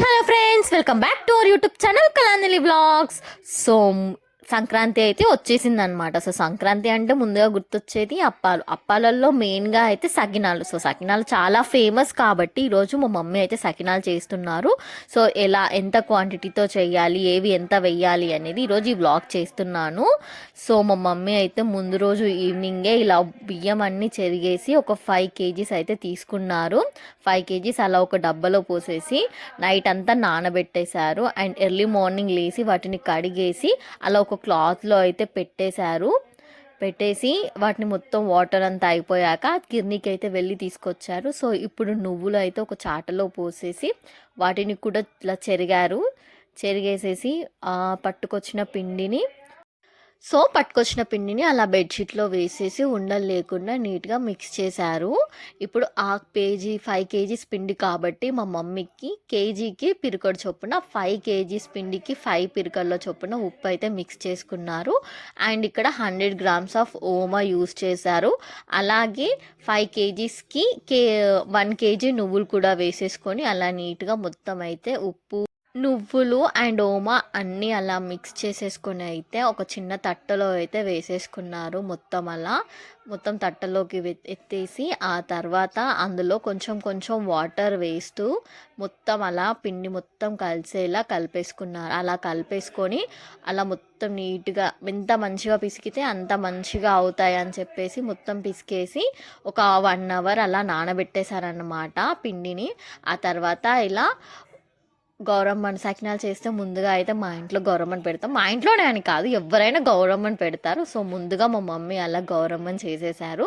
Hello friends, welcome back to our YouTube channel Kalanjali vlogs. So Sankranti అయితే వచ్చేసింది అనమాట. So Sankranti అంటే ముందుగా గుర్తొచ్చేది అప్పాలలో మెయిన్గా అయితే సకినాలు. సో సకినాలు చాలా ఫేమస్ కాబట్టి ఈరోజు మా మమ్మీ అయితే సకినాలు చేస్తున్నారు. సో ఎంత క్వాంటిటీతో చేయాలి, ఏవి ఎంత వెయ్యాలి అనేది ఈరోజు ఈ వ్లాగ్ చేస్తున్నాను. సో మా మమ్మీ అయితే ముందు రోజు ఈవినింగే ఇలా బియ్యం అన్నీ చెరిగేసి ఒక 5 kgs అయితే తీసుకున్నారు. 5 kgs అలా ఒక డబ్బాలో పోసేసి నైట్ అంతా నానబెట్టేశారు. అండ్ ఎర్లీ మార్నింగ్ లేసి వాటిని కడిగేసి అలా ఒక క్లాత్లో అయితే పెట్టేసి వాటిని మొత్తం వాటర్ అంతా అయిపోయాక గిర్నీకి అయితే వెళ్ళి తీసుకొచ్చారు. సో ఇప్పుడు నువ్వులు అయితే ఒక చాటలో పోసేసి వాటిని కూడా ఇలా చెరిగేసేసి పట్టుకొచ్చిన పిండిని అలా బెడ్షీట్లో వేసేసి ఉండలు లేకుండా నీట్గా మిక్స్ చేశారు. ఇప్పుడు 5 kgs పిండి కాబట్టి మా మమ్మీకి కేజీకి పిరికడు చొప్పున 5 kgs పిండికి 5 పిరికల్లో చొప్పున ఉప్పు అయితే మిక్స్ చేసుకున్నారు. అండ్ ఇక్కడ 100 grams ఆఫ్ ఓమా యూస్ చేశారు. అలాగే 5 kgsకి 1 kg నువ్వులు కూడా వేసేసుకొని అలా నీట్గా మొత్తం అయితే ఉప్పు, నువ్వులు అండ్ ఓమా అన్నీ అలా మిక్స్ చేసేసుకొని అయితే ఒక చిన్న తట్టలో అయితే వేసేసుకున్నారు. మొత్తం తట్టలోకి ఎత్తేసి ఆ తర్వాత అందులో కొంచెం వాటర్ వేస్తూ మొత్తం అలా పిండి మొత్తం కలిసేలా కలిపేసుకున్నారు. అలా కలిపేసుకొని అలా మొత్తం నీట్గా ఎంత మంచిగా పిసికితే అంత మంచిగా అవుతాయి అని చెప్పేసి మొత్తం పిసికేసి ఒక 1 hour అలా నానబెట్టేశారన్నమాట పిండిని. ఆ తర్వాత ఇలా గౌరమ్మని సకినాలు చేస్తే ముందుగా అయితే మా ఇంట్లో గౌరమ్మని పెడతాం. మా ఇంట్లోనే అని కాదు, ఎవరైనా గౌరమ్మని పెడతారు. సో ముందుగా మా మమ్మీ అలా గౌరమ్మని చేసేసారు.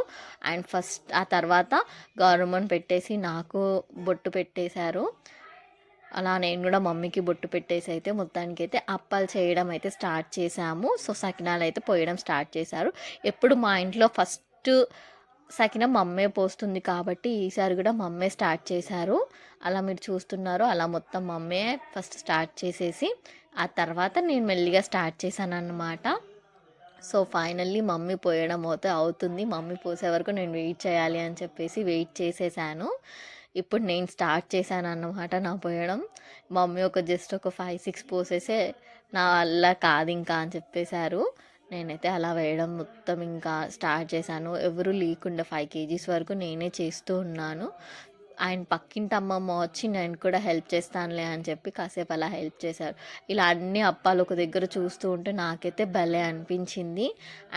అండ్ ఆ తర్వాత గౌరమ్మని పెట్టేసి నాకు బొట్టు పెట్టేశారు. అలా నేను కూడా మమ్మీకి బొట్టు పెట్టేసి అయితే మొత్తానికైతే అప్పాలు చేయడం అయితే స్టార్ట్ చేశాము. సో సకినాలు అయితే పోయడం స్టార్ట్ చేశారు. ఎప్పుడు మా ఇంట్లో ఫస్ట్ సకిన మమ్మే పోస్తుంది కాబట్టి ఈసారి కూడా మమ్మే స్టార్ట్ చేశారు. అలా మీరు చూస్తున్నారు, అలా మొత్తం మమ్మే ఫస్ట్ స్టార్ట్ చేసేసి ఆ తర్వాత నేను మెల్లిగా స్టార్ట్ చేశాను అన్నమాట. సో ఫైనల్లీ మమ్మీ పోయడం అయితే అవుతుంది. మమ్మీ పోసే వరకు నేను వెయిట్ చేయాలి అని చెప్పేసి వెయిట్ చేసేసాను. ఇప్పుడు నేను స్టార్ట్ చేశాను అన్నమాట నా పోయడం. మమ్మీ జస్ట్ ఒక 5-6 పోసేసే నా వల్ల కాదు ఇంకా అని చెప్పేశారు. నేనైతే అలా వేయడం మొత్తం ఇంకా స్టార్ట్ చేశాను. ఎవరు లేకుండా 5 kgs వరకు నేనే చేస్తూ ఉన్నాను. ఆయన పక్కింటి అమ్మమ్మ వచ్చి నేను కూడా హెల్ప్ చేస్తానులే అని చెప్పి కాసేపు అలా హెల్ప్ చేశారు. ఇలా అన్ని అప్పాలు ఒక దగ్గర చూస్తూ ఉంటే నాకైతే భలే అనిపించింది.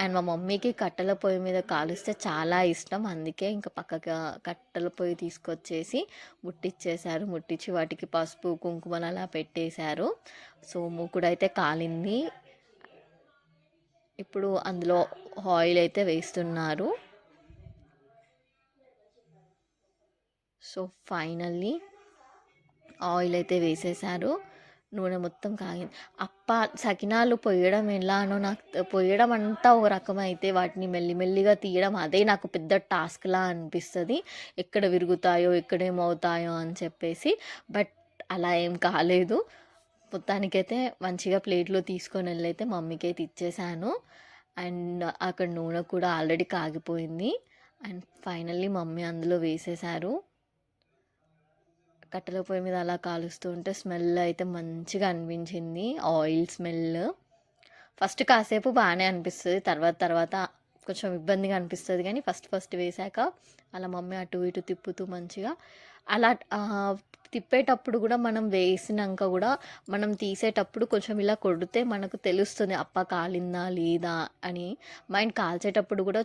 అండ్ మా మమ్మీకి కట్టెల పొయ్యి మీద కాలుస్తే చాలా ఇష్టం. అందుకే ఇంకా పక్కగా కట్టెల పొయ్యి తీసుకొచ్చేసి ముట్టించి వాటికి పసుపు కుంకుమలు అలా పెట్టేశారు. సో మూకుడైతే కాలింది. ఇప్పుడు అందులో ఆయిల్ అయితే వేస్తున్నారు. సో ఫైనల్లీ ఆయిల్ అయితే వేసేసారు. నూనె మొత్తం కాగింది. సకినాలు పొయ్యడం ఎలానో నాకు పొయ్యడం అంతా ఒక రకమైతే వాటిని మెల్లిమెల్లిగా తీయడం అదే నాకు పెద్ద టాస్క్లా అనిపిస్తుంది. ఎక్కడ విరుగుతాయో ఎక్కడేమవుతాయో అని చెప్పేసి. బట్ అలా ఏం కాలేదు. మొత్తానికైతే మంచిగా ప్లేట్లో తీసుకొని వెళ్ళైతే మమ్మీకి అయితే ఇచ్చేసాను. అండ్ అక్కడ నూనె కూడా ఆల్రెడీ కాగిపోయింది. అండ్ ఫైనల్లీ మమ్మీ అందులో వేసేసారు. కట్టెల పొయ్యి మీద అలా కాలుస్తూ ఉంటే స్మెల్ అయితే మంచిగా అనిపించింది. ఆయిల్ స్మెల్ ఫస్ట్ కాసేపు బాగానే అనిపిస్తుంది, తర్వాత కొంచెం ఇబ్బందిగా అనిపిస్తుంది. కానీ ఫస్ట్ వేసాక అలా మమ్మీ అటు ఇటు తిప్పుతూ మంచిగా అలా తిప్పేటప్పుడు కూడా మనం వేసినాక కూడా మనం తీసేటప్పుడు కొంచెం ఇలా కొడితే మనకు తెలుస్తుంది అప్ప కాలిందా లేదా అని. మైండ్ కాల్చేటప్పుడు కూడా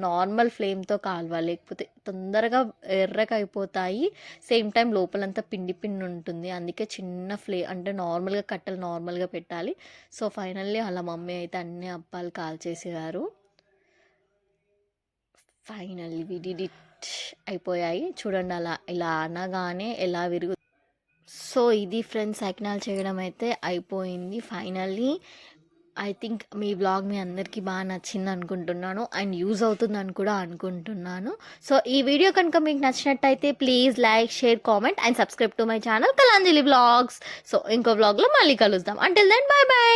నార్మల్ ఫ్లేమ్తో కాలవాలి, లేకపోతే తొందరగా ఎర్రగా అయిపోతాయి. సేమ్ టైం లోపలంతా పిండి ఉంటుంది. అందుకే చిన్న అంటే నార్మల్గా కట్టెలు నార్మల్గా పెట్టాలి. సో ఫైనల్లీ అలా మమ్మీ అయితే అన్ని అప్పాలు కాల్చేసేవారు. ఫైనల్లీ వి డిడ్ ఇట్ అయిపోయాయి. చూడండి ఇలా అనగానే ఎలా సో ఇది ఫ్రెండ్స్, సకినాలు చేయడం అయితే అయిపోయింది. ఫైనల్లీ ఐ థింక్ మీ వ్లాగ్ మీ అందరికీ బాగా నచ్చింది అనుకుంటున్నాను. అండ్ యూజ్ అవుతుందని కూడా అనుకుంటున్నాను. సో ఈ వీడియో కనుక మీకు నచ్చినట్టయితే please like, share, comment and subscribe to my channel Kalanjali vlogs. So ఇంకో వ్లాగ్లో మళ్ళీ కలుద్దాం. Until then bye by.